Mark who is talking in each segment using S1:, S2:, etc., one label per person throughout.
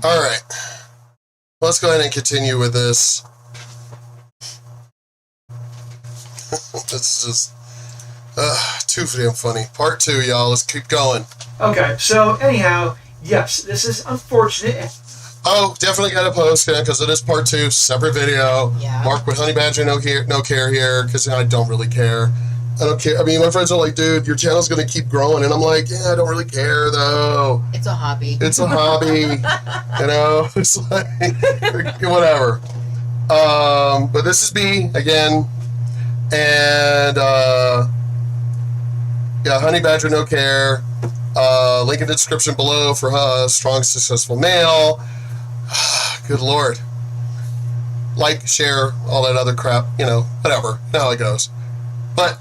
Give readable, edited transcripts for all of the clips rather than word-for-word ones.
S1: All right. Let's go ahead and continue with this. This is just too damn funny. Part 2, y'all. Let's keep going.
S2: Okay, so anyhow, yes, this is unfortunate.
S1: Oh, definitely got to post because it is part 2, separate video.
S3: Yeah.
S1: Mark with Honey Badger, no care here, because I don't really care. I don't care. I mean, my friends are like, dude, your channel's going to keep growing. And I'm like, yeah, I don't really care, though.
S3: It's a hobby.
S1: It's a hobby. You know? It's like, whatever. But this is B, again. And, yeah, Honey Badger, no care. Link in the description below for strong, successful male. Good Lord. Like, share, all that other crap, you know, whatever. You know how it goes. But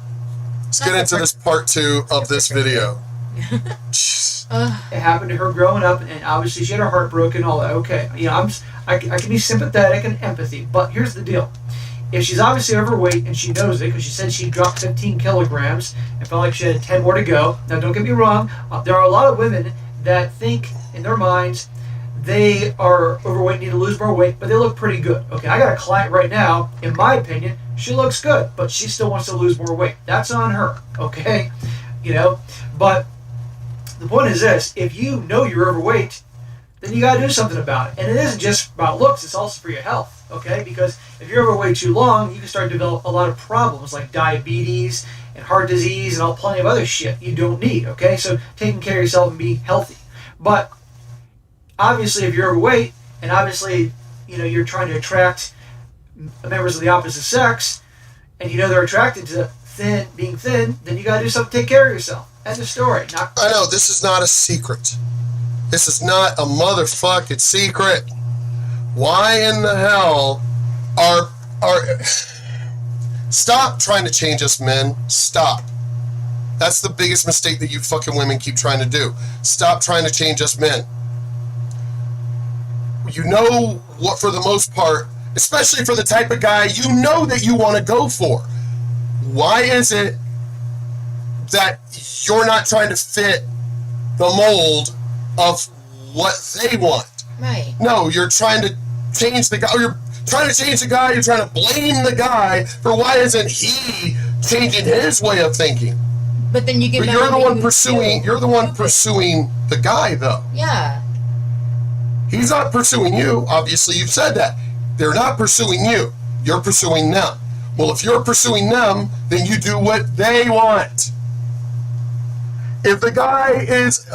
S1: let's get into this part 2 of this video.
S2: It happened to her growing up, and obviously she had her heart broken, all that. Okay, you know, I can be sympathetic and empathy, but here's the deal. If she's obviously overweight and she knows it, because she said she dropped 15 kilograms and felt like she had 10 more to go. Now, don't get me wrong. There are a lot of women that think in their minds they are overweight, need to lose more weight, but they look pretty good. Okay, I got a client right now, in my opinion, she looks good, but she still wants to lose more weight. That's on her, okay? You know, but the point is this. If you know you're overweight, then you got to do something about it. And it isn't just about looks, it's also for your health, okay? Because if you're overweight too long, you can start to develop a lot of problems like diabetes and heart disease and all plenty of other shit you don't need, okay? So taking care of yourself and being healthy. But obviously if you're overweight and obviously, you know, you're trying to attract members of the opposite sex and you know they're attracted to being thin, then you got to do something to take care of yourself. End of story.
S1: I know, this is not a secret. This is not a motherfucking secret. Why in the hell are stop trying to change us men. Stop. That's the biggest mistake that you fucking women keep trying to do. Stop trying to change us men. You know what, for the most part, especially for the type of guy you know that you want to go for. Why is it that you're not trying to fit the mold of what they want?
S3: Right.
S1: No, you're trying to change the guy. Or you're trying to change the guy. You're trying to blame the guy for why isn't he changing his way of thinking?
S3: But then you get.
S1: But you're the one pursuing. You're the one pursuing the guy, though.
S3: Yeah.
S1: He's not pursuing you. Obviously, you've said that. They're not pursuing you. You're pursuing them. Well, if you're pursuing them, then you do what they want. If the guy is,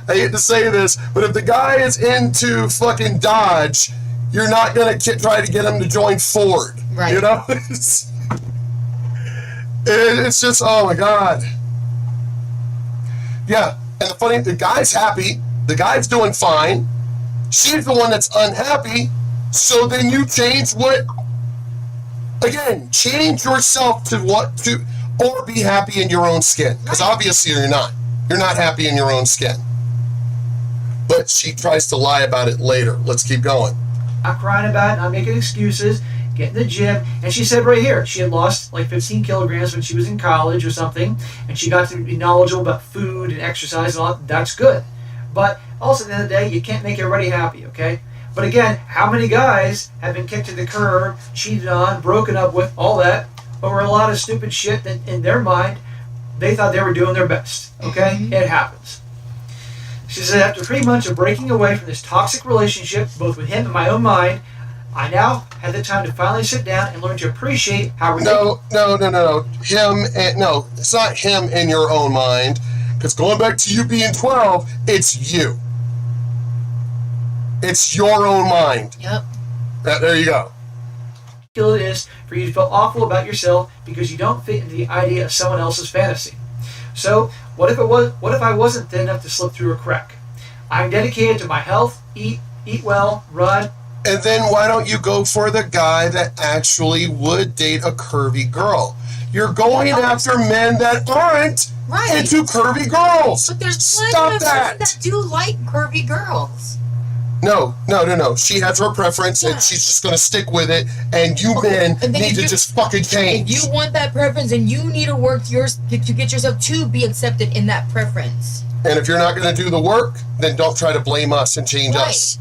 S1: I hate to say this, but if the guy is into fucking Dodge, you're not going to try to get him to join Ford.
S3: Right.
S1: You know? It's just, oh my God. Yeah. And the guy's happy. The guy's doing fine. She's the one that's unhappy. So then you change change yourself or be happy in your own skin. Because obviously you're not. You're not happy in your own skin. But she tries to lie about it later. Let's keep going.
S2: I'm crying about it, not making excuses, get in the gym. And she said right here, she had lost like 15 kilograms when she was in college or something. And she got to be knowledgeable about food and exercise and all that. That's good. But also at the end of the day, you can't make everybody happy, okay? But again, how many guys have been kicked to the curb, cheated on, broken up with, all that, over a lot of stupid shit that in their mind, they thought they were doing their best, okay? Mm-hmm. It happens. She said, after 3 months of breaking away from this toxic relationship, both with him and my own mind, I now had the time to finally sit down and learn to appreciate how ridiculous...
S1: No. No, it's not him in your own mind. Because going back to you being 12, it's you. It's your own mind.
S3: Yep.
S1: There you go.
S2: It is for you to feel awful about yourself because you don't fit into the idea of someone else's fantasy. So, what if I wasn't thin enough to slip through a crack? I'm dedicated to my health, eat well, run.
S1: And then why don't you go for the guy that actually would date a curvy girl? You're going after men that aren't into curvy girls.
S3: But there's plenty
S1: Stop
S3: of
S1: that.
S3: men that do like curvy girls.
S1: No. She has her preference, and she's just going to stick with it, and you men need to just fucking change.
S3: If you want that preference, and you need to work to get yourself to be accepted in that preference.
S1: And if you're not going to do the work, then don't try to blame us and change us.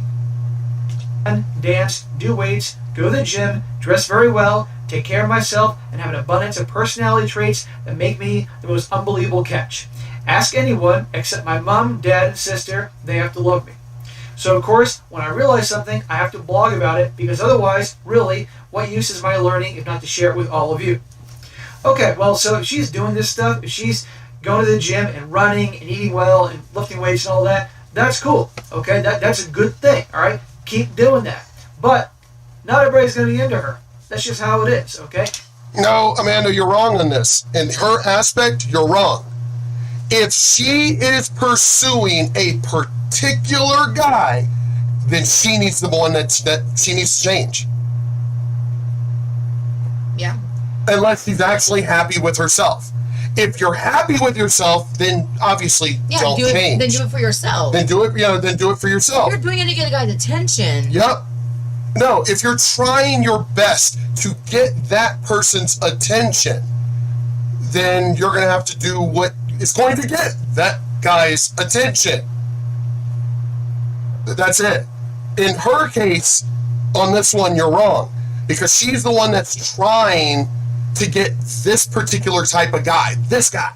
S2: dance, do weights, go to the gym, dress very well, take care of myself, and have an abundance of personality traits that make me the most unbelievable catch. Ask anyone except my mom, dad, and sister, they have to love me. So of course, when I realize something, I have to blog about it, because otherwise, really, what use is my learning if not to share it with all of you? Okay, well, so if she's doing this stuff, if she's going to the gym and running and eating well and lifting weights and all that, that's cool. Okay, that's a good thing. All right, keep doing that. But not everybody's going to be into her. That's just how it is. Okay.
S1: No, Amanda, you're wrong on this. In her aspect, you're wrong. If she is pursuing a particular guy, then she needs the one that she needs to change.
S3: Yeah.
S1: Unless she's actually happy with herself. If you're happy with yourself, then obviously don't change.
S3: Then do it for yourself.
S1: Then do it, then do it for yourself.
S3: You're doing it to get a guy's attention.
S1: Yep. No, if you're trying your best to get that person's attention, then you're going to have to do what is going to get that guy's attention. That's it. In her case, on this one, you're wrong. Because she's the one that's trying to get this particular type of guy, this guy.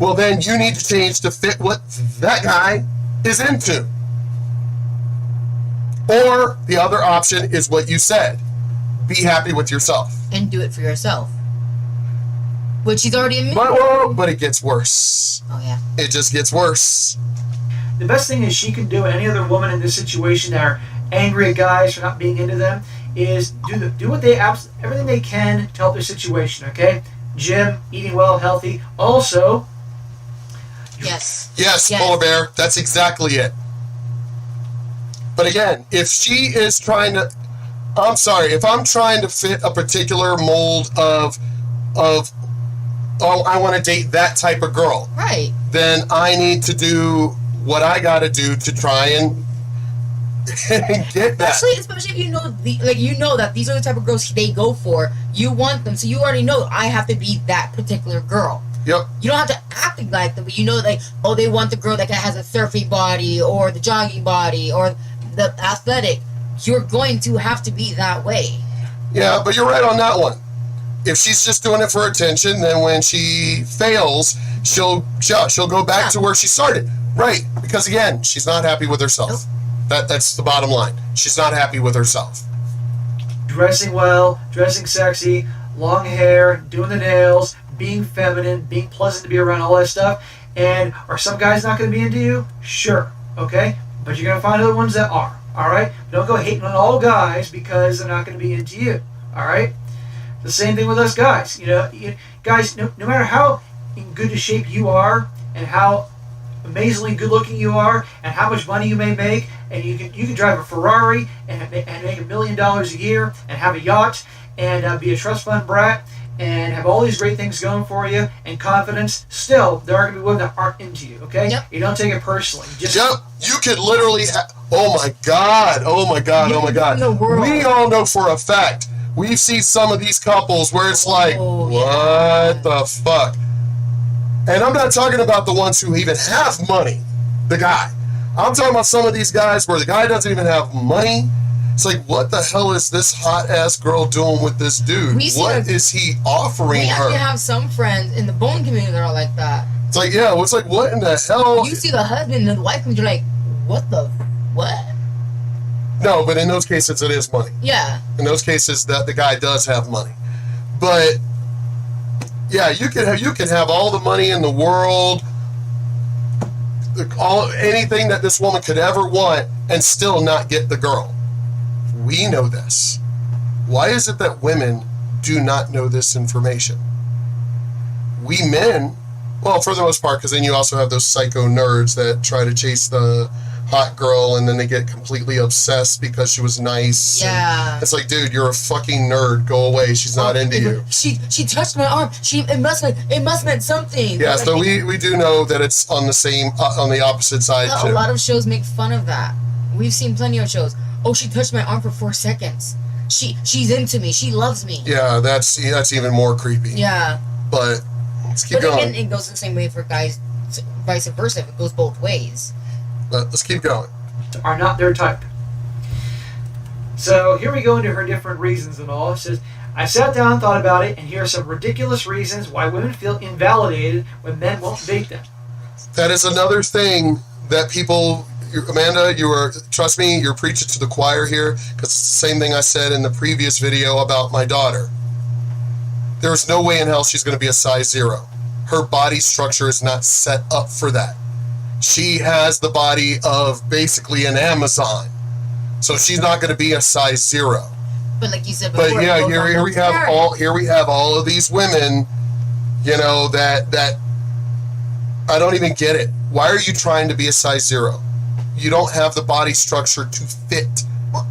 S1: Well, then you need to change to fit what that guy is into. Or the other option is what you said. Be happy with yourself.
S3: And do it for yourself. Which she's already admitted.
S1: But it gets worse.
S3: Oh, yeah.
S1: It just gets worse.
S2: The best thing is she can do, any other woman in this situation that are angry at guys for not being into them, is do what they everything they can to help their situation. Okay, gym, eating well, healthy. Also,
S3: yes,
S1: Polar Bear. That's exactly it. But again, if she is trying to, if I'm trying to fit a particular mold of I want to date that type of girl,
S3: right?
S1: Then I need to do what I got to do to try and get that.
S3: Especially if you know that these are the type of girls they go for. You want them, so you already know I have to be that particular girl.
S1: Yep.
S3: You don't have to act like them, but you know, they want the girl that has a surfing body or the jogging body or the athletic. You're going to have to be that way.
S1: Yeah, but you're right on that one. If she's just doing it for attention, then when she fails, she'll go back to where she started. Right, because again, she's not happy with herself.
S3: Nope.
S1: That's the bottom line. She's not happy with herself.
S2: Dressing well, dressing sexy, long hair, doing the nails, being feminine, being pleasant to be around, all that stuff. And are some guys not going to be into you? Sure, okay? But you're going to find other ones that are, all right? Don't go hating on all guys because they're not going to be into you, all right? The same thing with us guys. Guys, no matter how in good a shape you are and how amazingly good looking you are and how much money you may make, and you can drive a Ferrari and make $1 million a year and have a yacht and be a trust fund brat and have all these great things going for you and confidence, still there are going to be women that aren't into you. Okay.
S3: Yep.
S2: You don't take it personally.
S1: You could literally oh my god we all know for a fact we've seen some of these couples where it's like what the fuck. And I'm not talking about the ones who even have money, the guy. I'm talking about some of these guys where the guy doesn't even have money. It's like, what the hell is this hot-ass girl doing with this dude? What is he offering her?
S3: We have some friends in the bone community that are like that.
S1: It's like, yeah, it's like, what in the hell?
S3: You see the husband and the wife and you're like, what?
S1: No, but in those cases, it is money.
S3: Yeah.
S1: In those cases, that the guy does have money. But yeah, you can have all the money in the world, anything that this woman could ever want, and still not get the girl. We know this. Why is it that women do not know this information? We men, well, for the most part, because then you also have those psycho nerds that try to chase the hot girl and then they get completely obsessed because she was nice.
S3: Yeah.
S1: It's like, dude, you're a fucking nerd. Go away. She's not into you.
S3: She touched my arm. It must meant something.
S1: Yeah, so we do know that it's on the opposite side too.
S3: A lot of shows make fun of that. We've seen plenty of shows. Oh, she touched my arm for 4 seconds. She's into me. She loves me.
S1: Yeah, that's even more creepy.
S3: Yeah.
S1: But let's keep going.
S3: Again, it goes the same way for guys, vice versa. It goes both ways.
S1: But let's keep going.
S2: Are not their type. So here we go into her different reasons and all. It says, I sat down and thought about it, and here are some ridiculous reasons why women feel invalidated when men won't date them.
S1: That is another thing that people, Amanda, trust me, you're preaching to the choir here, because it's the same thing I said in the previous video about my daughter. There's no way in hell she's going to be a size 0. Her body structure is not set up for that. She has the body of basically an Amazon. So she's not going to be a size 0.
S3: But like you said before,
S1: But yeah, here we have all of these women, that I don't even get it. Why are you trying to be a size 0? You don't have the body structure to fit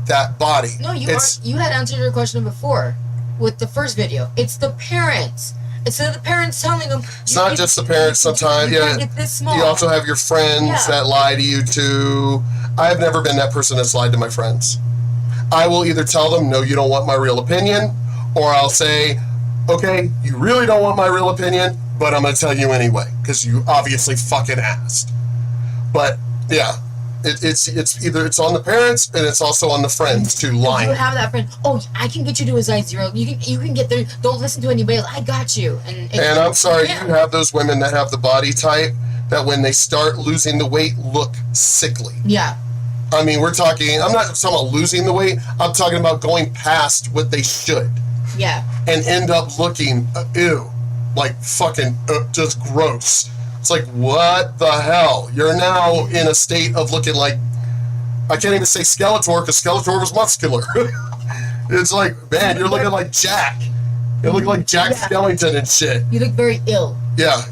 S1: that body.
S3: No, you had answered your question before with the first video. It's the parents. Instead of the parents telling them,
S1: it's not just the parents. Sometimes, yeah.
S3: Get this small.
S1: You also have your friends that lie to you too. I've never been that person that's lied to my friends. I will either tell them, no, you don't want my real opinion, or I'll say, okay, you really don't want my real opinion, but I'm going to tell you anyway, because you obviously fucking asked. But yeah, it's on the parents and it's also on the friends to lie.
S3: You have that friend. Oh, I can get you to a size 0. You can get there. Don't listen to anybody else. I got you. And
S1: I'm sorry, you have those women that have the body type that when they start losing the weight look sickly.
S3: Yeah.
S1: I mean, I'm not talking about losing the weight. I'm talking about going past what they should.
S3: Yeah.
S1: And end up looking, ew, like fucking just gross. It's like, what the hell? You're now in a state of looking like, I can't even say Skeletor, because Skeletor was muscular. It's like, man, you're looking like Jack. You're looking like Jack Skellington and shit.
S3: You look very ill.
S1: Yeah.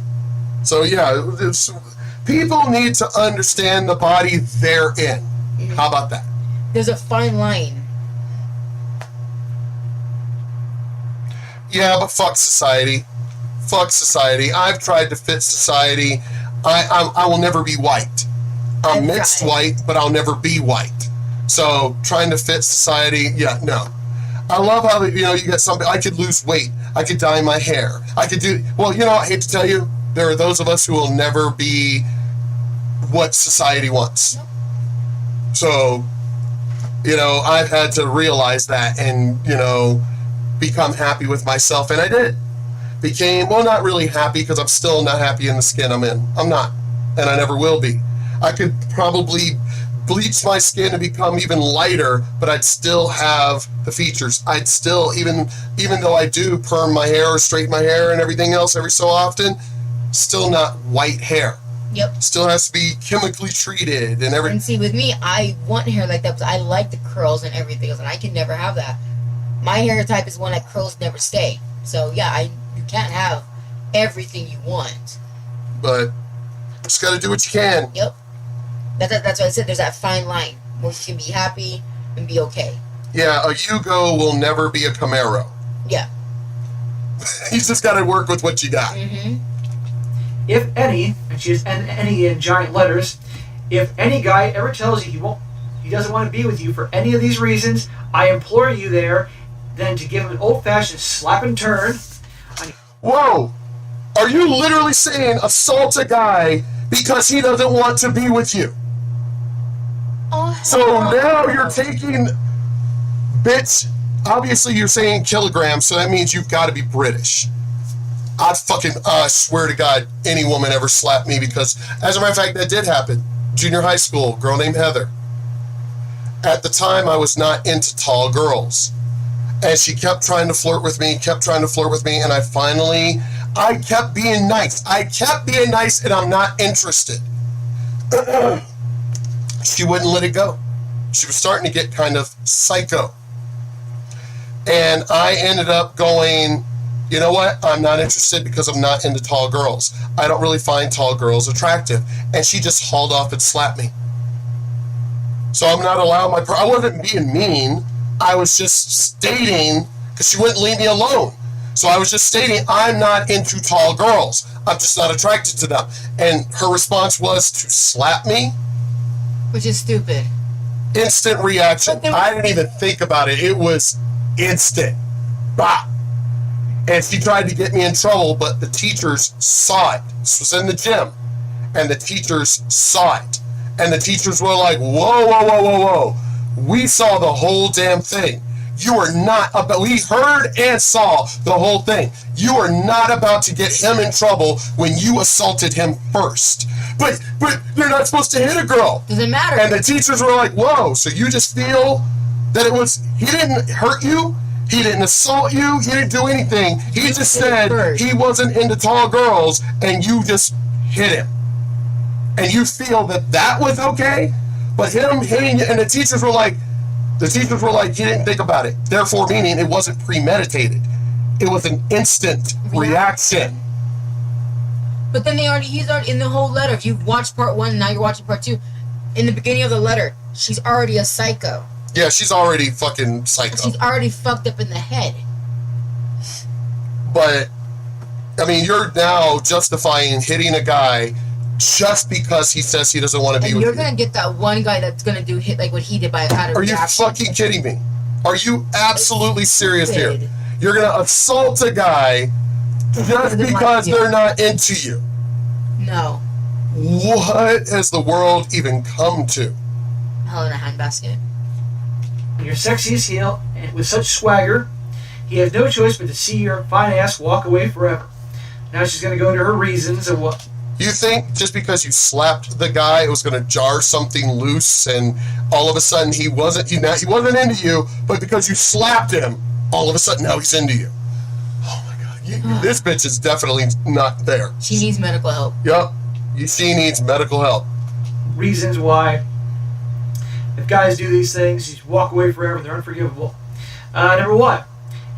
S1: So yeah, people need to understand the body they're in. Mm-hmm. How about that?
S3: There's a fine line.
S1: Yeah, but fuck society. Fuck society. I've tried to fit society. I will never be white. I'm mixed white, but I'll never be white. So trying to fit society, yeah, no. I love how you get something. I could lose weight. I could dye my hair. I could do. Well, I hate to tell you, there are those of us who will never be what society wants. So, I've had to realize that and become happy with myself, and I did. Not really happy, because I'm still not happy in the skin I'm in. I'm not, and I never will be. I could probably bleach my skin and become even lighter, but I'd still have the features. I'd still, even though I do perm my hair or straighten my hair and everything else every so often, still not white hair.
S3: Yep.
S1: Still has to be chemically treated and everything.
S3: And see, with me, I want hair like that because I like the curls and everything else, and I can never have that. My hair type is one that curls never stay. So yeah, you can't have everything you want.
S1: But just got to do what you can.
S3: Yep. That's why I said there's that fine line where you can be happy and be okay.
S1: Yeah, a Yugo will never be a Camaro.
S3: Yeah.
S1: You just got to work with what you got.
S3: Mm-hmm.
S2: If any, and she has any in giant letters, if any guy ever tells you he doesn't want to be with you for any of these reasons, I implore you then to give him an old-fashioned slap and turn.
S1: Whoa! Are you literally saying assault a guy because he doesn't want to be with you?
S3: Oh,
S1: so now you're taking bits. Obviously, you're saying kilograms, so that means you've got to be British. I swear to God, any woman ever slapped me because, as a matter of fact, that did happen. Junior high school, girl named Heather. At the time, I was not into tall girls. And she kept trying to flirt with me, and I kept being nice. And I'm not interested. She wouldn't let it go. She was starting to get kind of psycho. And I ended up going, you know what? I'm not interested because I'm not into tall girls. I don't really find tall girls attractive. And she just hauled off and slapped me. So I'm not allowing I wasn't being mean. I was just stating, because she wouldn't leave me alone. So I was just stating, I'm not into tall girls. I'm just not attracted to them. And her response was to slap me.
S3: Which is stupid.
S1: Instant reaction. I didn't even think about it. It was instant. Bah! And she tried to get me in trouble, but the teachers saw it. This was in the gym. And the teachers saw it. And the teachers were like, whoa, whoa, whoa, whoa, whoa. We saw the whole damn thing. You are not about, we heard and saw the whole thing. You are not about to get him in trouble when you assaulted him first. But you're not supposed to hit a girl.
S3: Doesn't matter.
S1: And the teachers were like, whoa, so you just feel that he didn't hurt you? He didn't assault you? He didn't do anything. He just said he wasn't into tall girls and you just hit him. And you feel that was okay? But him hitting you, and the teachers were like, he didn't think about it. Therefore, meaning it wasn't premeditated. It was an instant reaction.
S3: But then he's already in the whole letter. If you've watched part 1, now you're watching part 2. In the beginning of the letter, she's already a psycho.
S1: Yeah, she's already fucking psycho.
S3: She's already fucked up in the head.
S1: But, I mean, you're now justifying hitting a guy just because he says he doesn't want to be with you.
S3: You're gonna get that one guy that's gonna do hit like what he did by how to.
S1: Are you fucking kidding me? Are you absolutely serious here? You're gonna assault a guy just because they're not into you?
S3: No.
S1: What has the world even come to?
S3: Hell in a handbasket.
S2: Your sexiest heel, and with such swagger, he has no choice but to see your fine ass walk away forever. Now she's gonna go into her reasons of what.
S1: You think just because you slapped the guy, it was going to jar something loose, and all of a sudden he wasn't into you, but because you slapped him, all of a sudden now he's into you? Oh my God, this bitch is definitely not there.
S3: She needs medical help.
S1: Yup, she needs medical help.
S2: Reasons why, if guys do these things, you walk away forever. They're unforgivable. Number 1,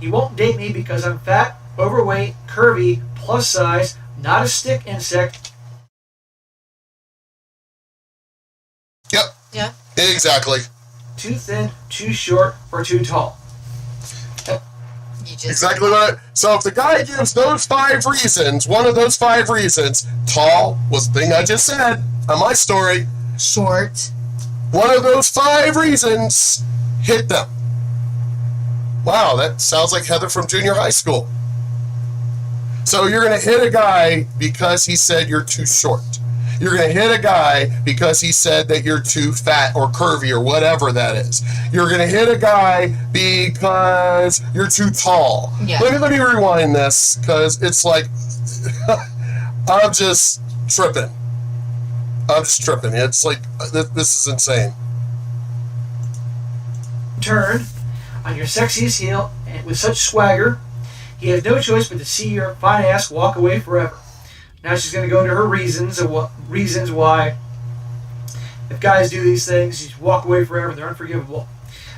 S2: he won't date me because I'm fat, overweight, curvy, plus size, not a stick insect.
S1: Yep.
S3: Yeah.
S1: Exactly.
S2: Too thin, too short, or too tall.
S1: Exactly right. So if the guy gives those 5 reasons, one of those 5 reasons, tall was the thing I just said on my story.
S3: Short.
S1: One of those 5 reasons, hit them. Wow, that sounds like Heather from junior high school. So you're going to hit a guy because he said you're too short. You're going to hit a guy because he said that you're too fat or curvy or whatever that is. You're going to hit a guy because you're too tall.
S3: Yeah.
S1: Let me rewind this because it's like, I'm just tripping. It's like, this is insane.
S2: Turn on your sexiest heel, and with such swagger, he has no choice but to see your fine ass walk away forever. Now she's going to go into her reasons why, if guys do these things, you walk away forever. They're unforgivable.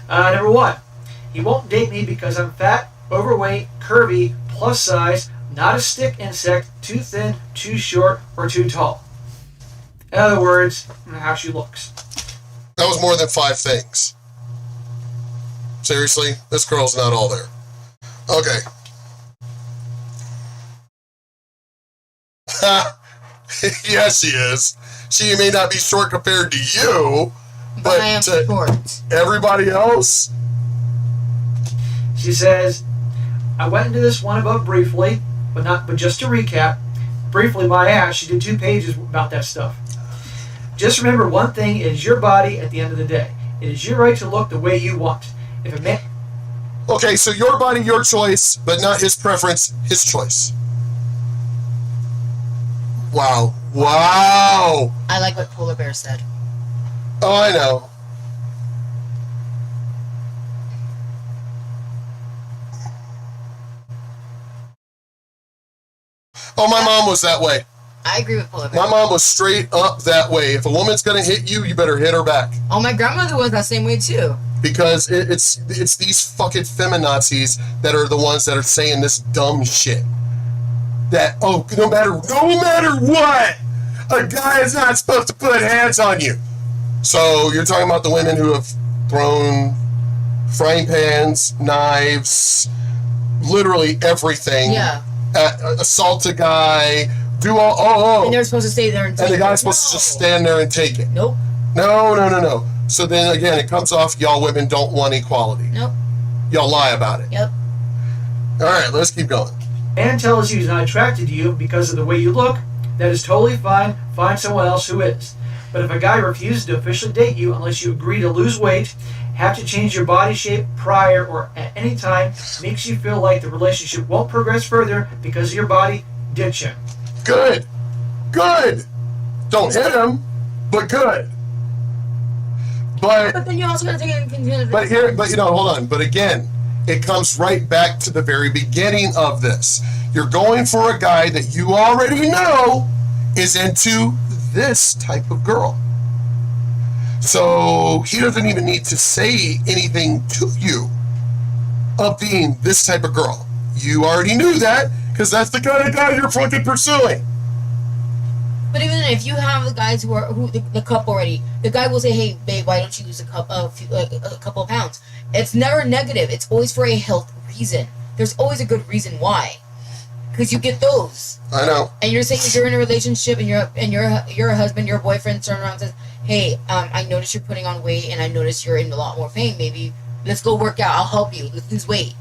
S2: Number 1, he won't date me because I'm fat, overweight, curvy, plus size, not a stick insect, too thin, too short, or too tall. In other words, how she looks.
S1: That was more than 5 things. Seriously? This girl's not all there. Okay. Yes, she is. She may not be short compared to you, but
S3: I am
S1: to
S3: short.
S1: everybody else.
S2: She says, I went into this one above briefly, but just to recap, briefly my ass, she did 2 pages about that stuff. Just remember one thing, it is your body at the end of the day. It is your right to look the way you want. If a man...
S1: Okay, so your body, your choice, but not his preference, his choice. Wow.
S3: I like what Polar Bear said.
S1: Oh, I know. Oh, my mom was that way.
S3: I agree with Polar Bear.
S1: My mom was straight up that way. If a woman's gonna hit you, you better hit her back.
S3: Oh, my grandmother was that same way too.
S1: Because it's these fucking feminazis that are the ones that are saying this dumb shit. That, oh, no matter what, a guy is not supposed to put hands on you. So you're talking about the women who have thrown frying pans, knives, literally everything.
S3: Yeah.
S1: Assault a guy, do all.
S3: And they're supposed to stay there and take it.
S1: And the guy's supposed to just stand there and take it.
S3: Nope.
S1: No. So then again, it comes off y'all women don't want equality.
S3: Nope.
S1: Y'all lie about it.
S3: Yep.
S1: All right, let's keep going.
S2: Man tells you he's not attracted to you because of the way you look, that is totally fine. Find someone else who is. But if a guy refuses to officially date you unless you agree to lose weight, have to change your body shape prior or at any time, makes you feel like the relationship won't progress further because of your body, ditch him.
S1: Good. Good. Don't hit him, but good. But
S3: then you're also gonna take it into consideration.
S1: hold on. But again, it comes right back to the very beginning of this. You're going for a guy that you already know is into this type of girl. So he doesn't even need to say anything to you of being this type of girl. You already knew that because that's the kind of guy you're fucking pursuing.
S3: But even if you have the guys who the couple already, the guy will say, "Hey, babe, why don't you lose a couple of pounds?" It's never negative. It's always for a health reason. There's always a good reason why, because you get those.
S1: I know.
S3: And you're saying you're in a relationship, and your husband, your boyfriend turns around and says, "Hey, I noticed you're putting on weight, and I noticed you're in a lot more pain. Maybe let's go work out. I'll help you. Let's lose weight."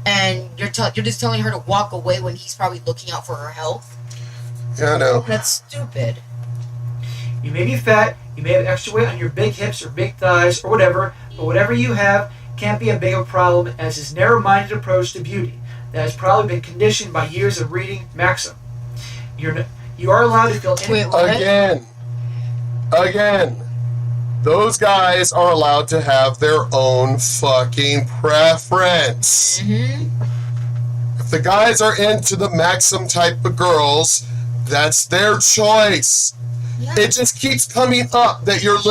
S3: And you're just telling her to walk away when he's probably looking out for her health.
S1: Yeah, I know.
S3: That's stupid.
S2: You may be fat, you may have extra weight on your big hips or big thighs or whatever, but whatever you have can't be a big of a problem as his narrow-minded approach to beauty that has probably been conditioned by years of reading Maxim. You are allowed to feel
S1: Again, those guys are allowed to have their own fucking preference.
S3: Mm-hmm.
S1: If the guys are into the Maxim type of girls, that's their choice.
S3: Yeah.
S1: It just keeps coming up that you're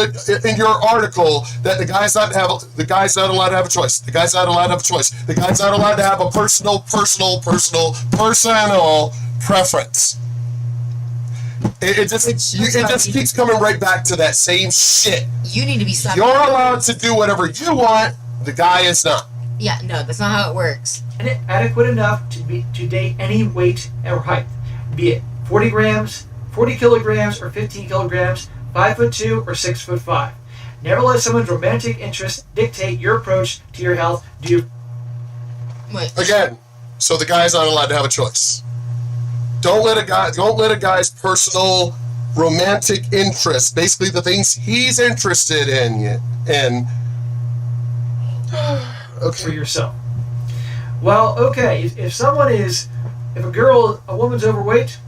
S1: in your article that the guy's not allowed to have a choice. The guy's not allowed to have a choice. The guy's not allowed to have a personal preference. It just keeps coming right back to that same shit.
S3: You need to be stopped.
S1: You're allowed to do whatever you want. The guy is not.
S3: Yeah, no, that's not how it works.
S2: and adequate enough to date any weight or height, be it 40 grams, 40 kilograms, or 15 kilograms, 5'2" or 6'5". Never let someone's romantic interest dictate your approach to your health.
S1: Again, so the guy's not allowed to have a choice. Don't let a guy's personal romantic interest, basically the things he's interested in,
S2: for yourself. Well, okay, if a woman's overweight,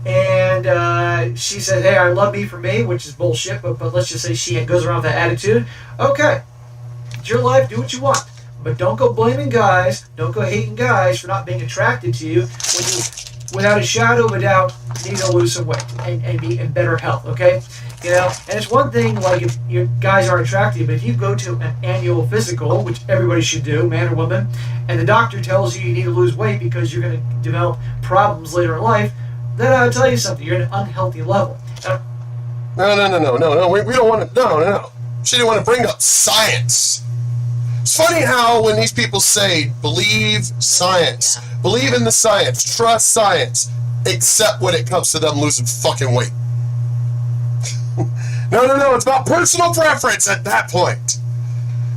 S2: and she said, hey, I love me for me, which is bullshit, but let's just say she goes around with that attitude, okay, it's your life, do what you want. But don't go blaming guys, don't go hating guys for not being attracted to you when you, without a shadow of a doubt, need to lose some weight and be in better health, okay? You know, and it's one thing, like, if your guys aren't attractive, but if you go to an annual physical, which everybody should do, man or woman, and the doctor tells you need to lose weight because you're going to develop problems later in life, then I'll tell you something, you're at an unhealthy level.
S1: No, we don't want to, no. She didn't want to bring up science. It's funny how when these people say, believe science, believe in the science, trust science, except when it comes to them losing fucking weight. No, it's about personal preference at that point.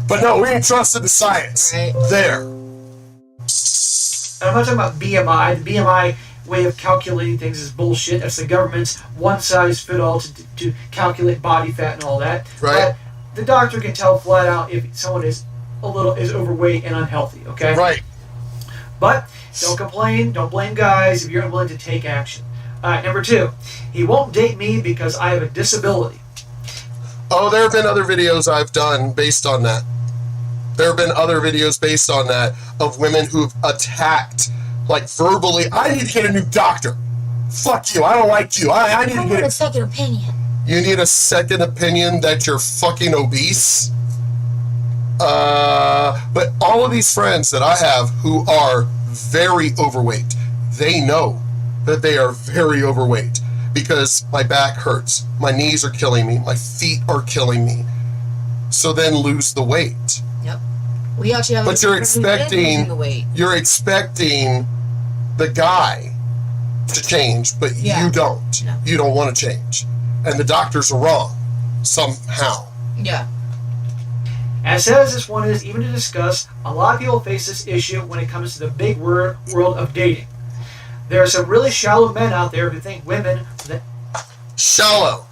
S1: But no, we ain't trusted the science.
S3: Right.
S1: There.
S2: I'm not talking about BMI. The BMI way of calculating things is bullshit. That's the government's one-size-fit-all to calculate body fat and all that.
S1: Right.
S2: But the doctor can tell flat out if someone is overweight and unhealthy, okay?
S1: Right.
S2: But don't complain, don't blame guys if you're unwilling to take action. Number 2, he won't date me because I have a disability.
S1: Oh, there have been other videos I've done based on that. There have been other videos based on that of women who've attacked, like verbally, I need to get a new doctor. Fuck you, I don't like you. I need to get
S3: a second opinion.
S1: You need a second opinion that you're fucking obese? But all of these friends that I have who are very overweight, they know that they are very overweight because my back hurts, my knees are killing me, my feet are killing me. So then lose the weight.
S3: Yep. We actually have.
S1: But you're expecting the guy to change, but you don't.
S3: No.
S1: You don't want to change, and the doctors are wrong somehow.
S3: Yeah.
S2: As sad as this one is, even to discuss, a lot of people face this issue when it comes to the big world of dating. There are some really shallow men out there who think women that
S1: shallow.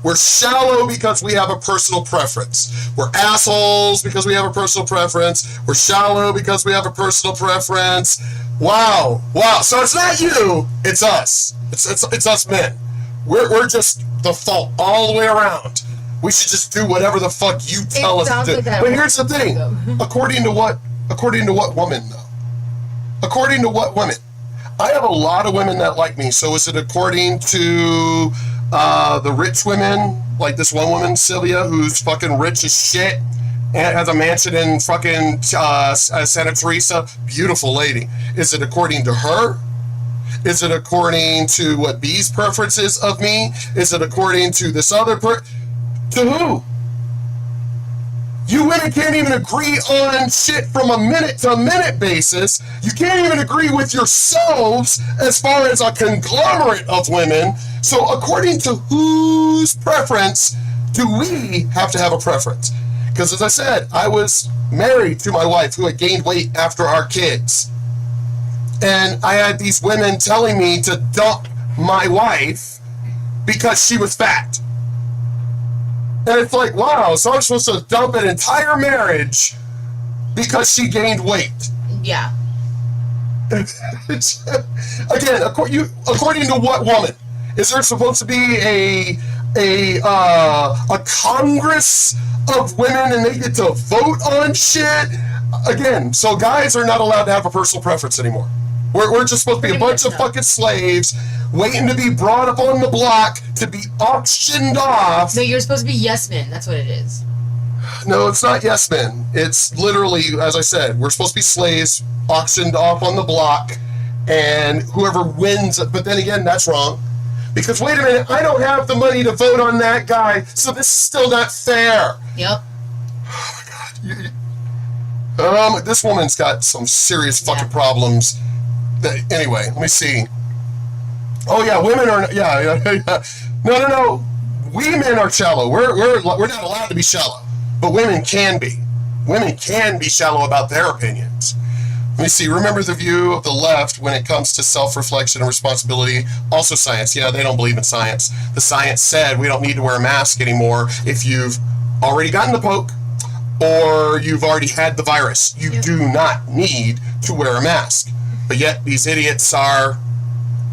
S1: We're shallow because we have a personal preference. We're assholes because we have a personal preference. We're shallow because we have a personal preference. Wow. So it's not you, it's us. It's us men. We're just the fault all the way around. We should just do whatever the fuck you tell us to do.
S3: Like
S1: But here's the thing. According to what woman, though? According to what women? I have a lot of women that like me. So is it according to the rich women, like this one woman, Sylvia, who's fucking rich as shit and has a mansion in fucking Santa Teresa? Beautiful lady. Is it according to her? Is it according to what B's preference is of me? Is it according to this other to who? You women can't even agree on shit from a minute to minute basis. You can't even agree with yourselves as far as a conglomerate of women. So according to whose preference do we have to have a preference? Because as I said, I was married to my wife who had gained weight after our kids. And I had these women telling me to dump my wife because she was fat. And it's like, wow, so I'm supposed to dump an entire marriage because she gained weight.
S3: Yeah.
S1: Again, according to what woman? Is there supposed to be a Congress of women and they get to vote on shit? Again, so guys are not allowed to have a personal preference anymore. We're just supposed to be a bunch of fucking slaves waiting to be brought up on the block to be auctioned off.
S3: No, you're supposed to be yes men. That's what it is.
S1: No, it's not yes men. It's literally, as I said, we're supposed to be slaves auctioned off on the block, and whoever wins. But then again, that's wrong. Because wait a minute, I don't have the money to vote on that guy, so this is still not fair.
S3: Yep.
S1: Oh my God. This woman's got some serious fucking problems. Anyway, let me see. Oh yeah, women are No. We men are shallow. We're not allowed to be shallow, but women can be. Women can be shallow about their opinions. Let me see. Remember the view of the left when it comes to self-reflection and responsibility. Also science. Yeah, they don't believe in science. The science said we don't need to wear a mask anymore if you've already gotten the poke or you've already had the virus. You do not need to wear a mask. But yet these idiots are,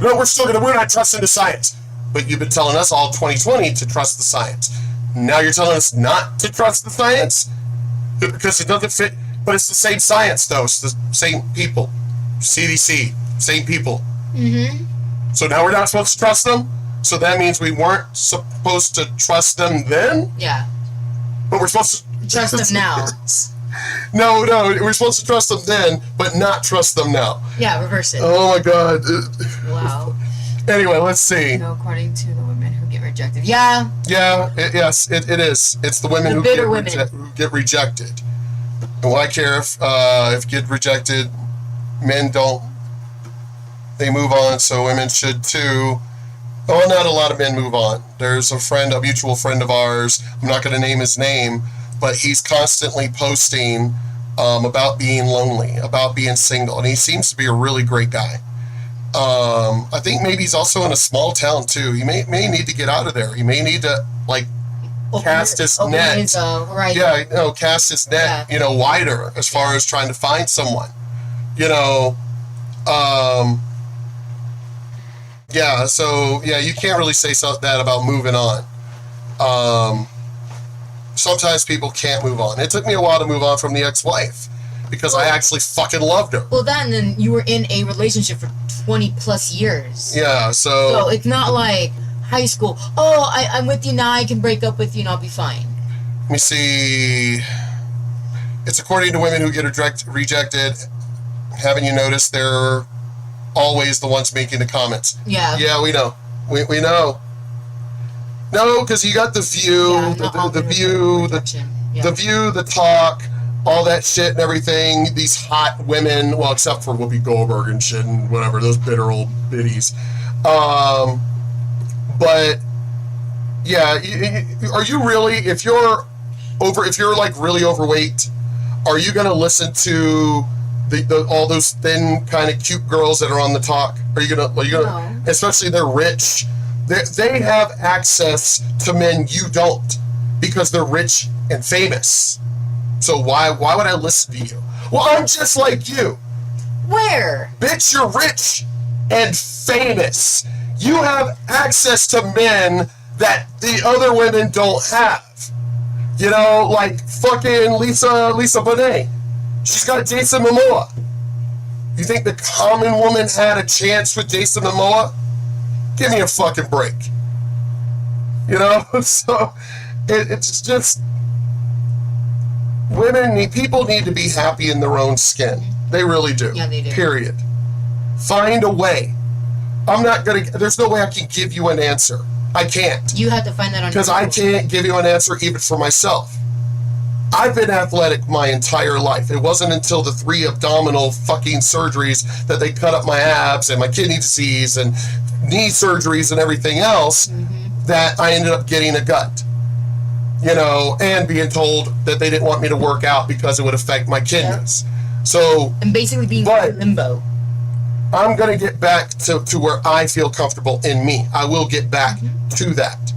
S1: no, we're not trusting the science. But you've been telling us all 2020 to trust the science. Now you're telling us not to trust the science because it doesn't fit. But it's the same science, though. It's the same people. CDC, same people. Mm-hmm. So now we're not supposed to trust them? So that means we weren't supposed to trust them then?
S3: Yeah.
S1: But we're supposed to
S3: trust them now.
S1: No, we're supposed to trust them then, but not trust them now.
S3: Yeah, reverse it.
S1: Oh my God.
S3: Wow.
S1: Anyway, let's see.
S3: No, according to the women who get rejected. Yeah.
S1: Yeah, it is. It's the women who get rejected. And why care if get rejected? Men don't. They move on, so women should too. Oh, not a lot of men move on. There's a mutual friend of ours. I'm not going to name his name, but he's constantly posting about being lonely, about being single, and he seems to be a really great guy. I think maybe he's also in a small town too. He may need to get out of there. He may need to cast his net. Cast his net, wider as far as trying to find someone. You can't really say that about moving on. Sometimes people can't move on. It took me a while to move on from the ex-wife because I actually fucking loved her.
S3: Well, and then you were in a relationship for 20 plus years.
S1: Yeah, so
S3: it's not like high school. Oh, I'm with you now. I can break up with you and I'll be fine.
S1: Let me see. It's according to women who get rejected. Haven't you noticed they're always the ones making the comments?
S3: Yeah.
S1: Yeah, we know. We know. No, because you got the view, the view, the talk, all that shit and everything. These hot women, well, except for Whoopi Goldberg and shit and whatever, those bitter old biddies. But yeah, are you really? If you're really overweight, are you gonna listen to all those thin kind of cute girls that are on the talk? Are you gonna?
S3: No.
S1: Especially they're rich. They have access to men you don't because they're rich and famous. So why would I listen to you? Well, I'm just like you.
S3: Where?
S1: Bitch, you're rich and famous. You have access to men that the other women don't have. You know, like fucking Lisa Bonet. She's got Jason Momoa. You think the common woman had a chance with Jason Momoa? Give me a fucking break. You know, so it's just people need to be happy in their own skin. They really do.
S3: Yeah, they do.
S1: Period. Find a way. There's no way I can give you an answer. I can't.
S3: You have to find that on your own.
S1: Because I can't give you an answer even for myself. I've been athletic my entire life. It wasn't until the 3 abdominal fucking surgeries that they cut up my abs and my kidney disease and knee surgeries and everything else that I ended up getting a gut. You know, and being told that they didn't want me to work out because it would affect my kidneys. Yeah. So,
S3: and basically being in limbo.
S1: I'm going to get back to where I feel comfortable in me. I will get back to that.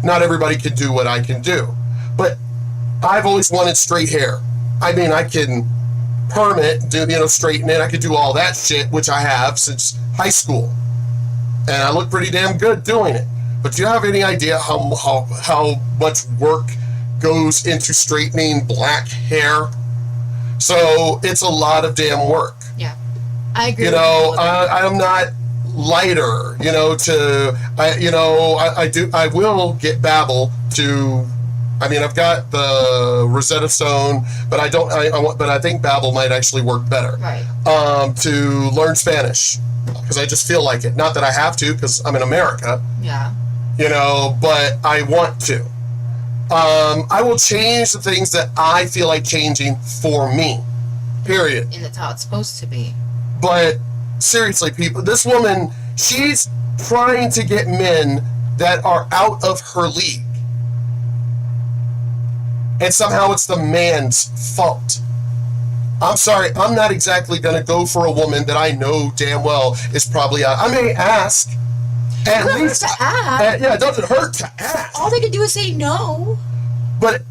S1: Not everybody can do what I can do. But I've always wanted straight hair. I mean, I can perm it, straighten it. I could do all that shit, which I have since high school. And I look pretty damn good doing it. But do you have any idea how much work goes into straightening black hair? So it's a lot of damn work.
S3: Yeah, I agree.
S1: You know, I'm not lighter. You know, I will get Babbel to. I mean, I've got the Rosetta Stone, but I don't. But I think Babbel might actually work better.
S3: Right.
S1: To learn Spanish, because I just feel like it. Not that I have to, because I'm in America.
S3: Yeah.
S1: You know, but I want to. I will change the things that I feel like changing for me. Period.
S3: And that's how it's supposed to be.
S1: But seriously, people, this woman, she's trying to get men that are out of her league. And somehow it's the man's fault. I'm sorry, I'm not exactly going to go for a woman that I know damn well is probably out. I may ask. At least
S3: to ask.
S1: Yeah, it doesn't hurt to ask.
S3: All they can do is say no.
S1: But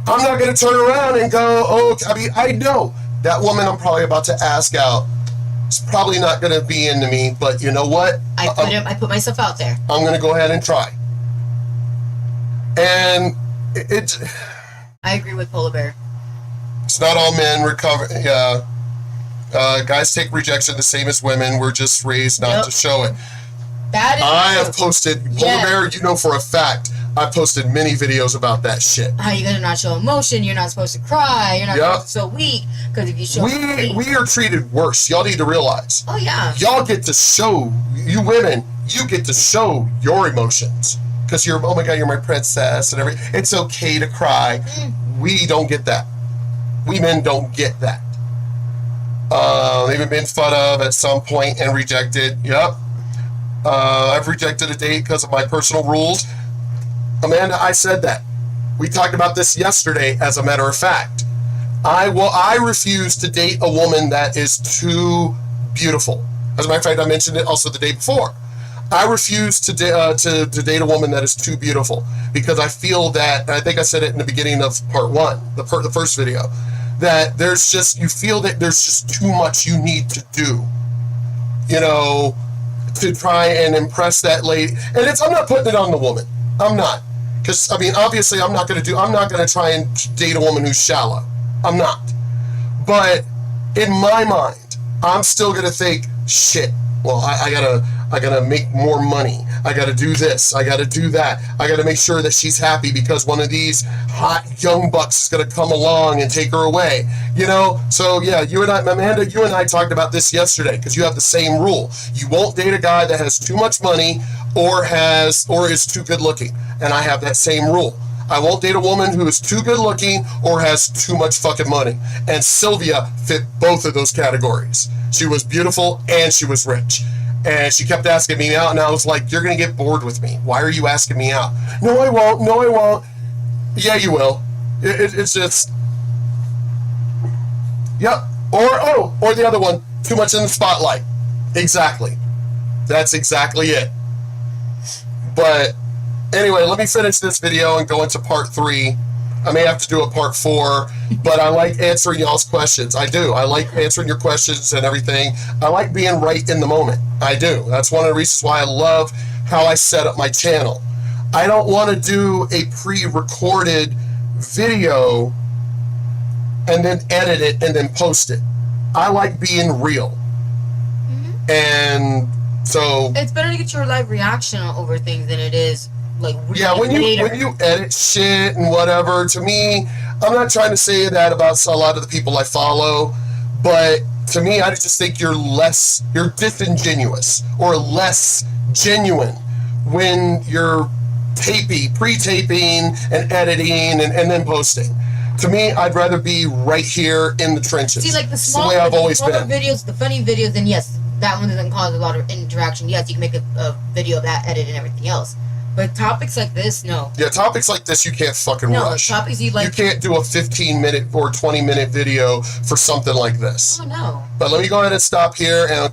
S1: I'm not going to turn around and go, oh, I mean, I know that woman I'm probably about to ask out is probably not going to be into me, but you know what?
S3: I put myself out there.
S1: I'm going to go ahead and try. And
S3: I agree with Polar Bear.
S1: It's not all men recover. Yeah. Guys take rejection the same as women. We're just raised not to show it.
S3: That is
S1: I
S3: true.
S1: have posted, Polar Bear, you know for a fact, I've posted many videos about that shit.
S3: How you gonna not show emotion? You're not supposed to cry. You're not supposed to so weak. Because if you show
S1: we are treated worse. Y'all need to realize.
S3: Oh yeah.
S1: Y'all get to show, you women, you get to show your emotions. Because you're, oh my God, you're my princess and everything. It's okay to cry. We don't get that. We men don't get that. They've been fun of at some point and rejected. Yep. I've rejected a date because of my personal rules. Amanda, I said that. We talked about this yesterday, as a matter of fact. I refuse to date a woman that is too beautiful. As a matter of fact, I mentioned it also the day before. I refuse to date a woman that is too beautiful because I feel that, and I think I said it in the beginning of part 1, the first video, that you feel that there's just too much you need to do, you know, to try and impress that lady. And I'm not putting it on the woman. I'm not. Because, I mean, obviously I'm not going to try and date a woman who's shallow. I'm not. But in my mind, I'm still going to think, shit, well, I gotta make more money. I gotta do this. I gotta do that. I gotta make sure that she's happy because one of these hot young bucks is gonna come along and take her away. You know? So yeah, Amanda, you and I talked about this yesterday because you have the same rule. You won't date a guy that has too much money or is too good looking. And I have that same rule. I won't date a woman who is too good looking or has too much fucking money. And Sylvia fit both of those categories. She was beautiful and she was rich. And she kept asking me out, and I was like, you're going to get bored with me. Why are you asking me out? No, I won't. No, I won't. Yeah, you will. It's just... Yep. Or the other one, too much in the spotlight. Exactly. That's exactly it. But anyway, let me finish this video and go into part 3. I may have to do a part 4, but I like answering y'all's questions. I do. I like answering your questions and everything. I like being right in the moment. I do. That's one of the reasons why I love how I set up my channel. I don't want to do a pre-recorded video and then edit it and then post it. I like being real.
S3: Mm-hmm.
S1: And so
S3: it's better to get your live reaction over things than it is like
S1: when you edit shit and whatever. To me, I'm not trying to say that about a lot of the people I follow, but to me, I just think you're disingenuous or less genuine when you're pre-taping and editing and then posting. To me, I'd rather be right here in the trenches.
S3: See, like the
S1: the way I've always been.
S3: Videos, the funny videos, and yes, that one doesn't cause a lot of interaction. Yes, you can make a video of that, edit, and everything else. But topics like this, no.
S1: Yeah, topics like this, you can't fucking rush.
S3: Topics you like.
S1: You can't do a 15-minute or 20-minute video for something like this.
S3: Oh, no.
S1: But let me go ahead and stop here and I'll go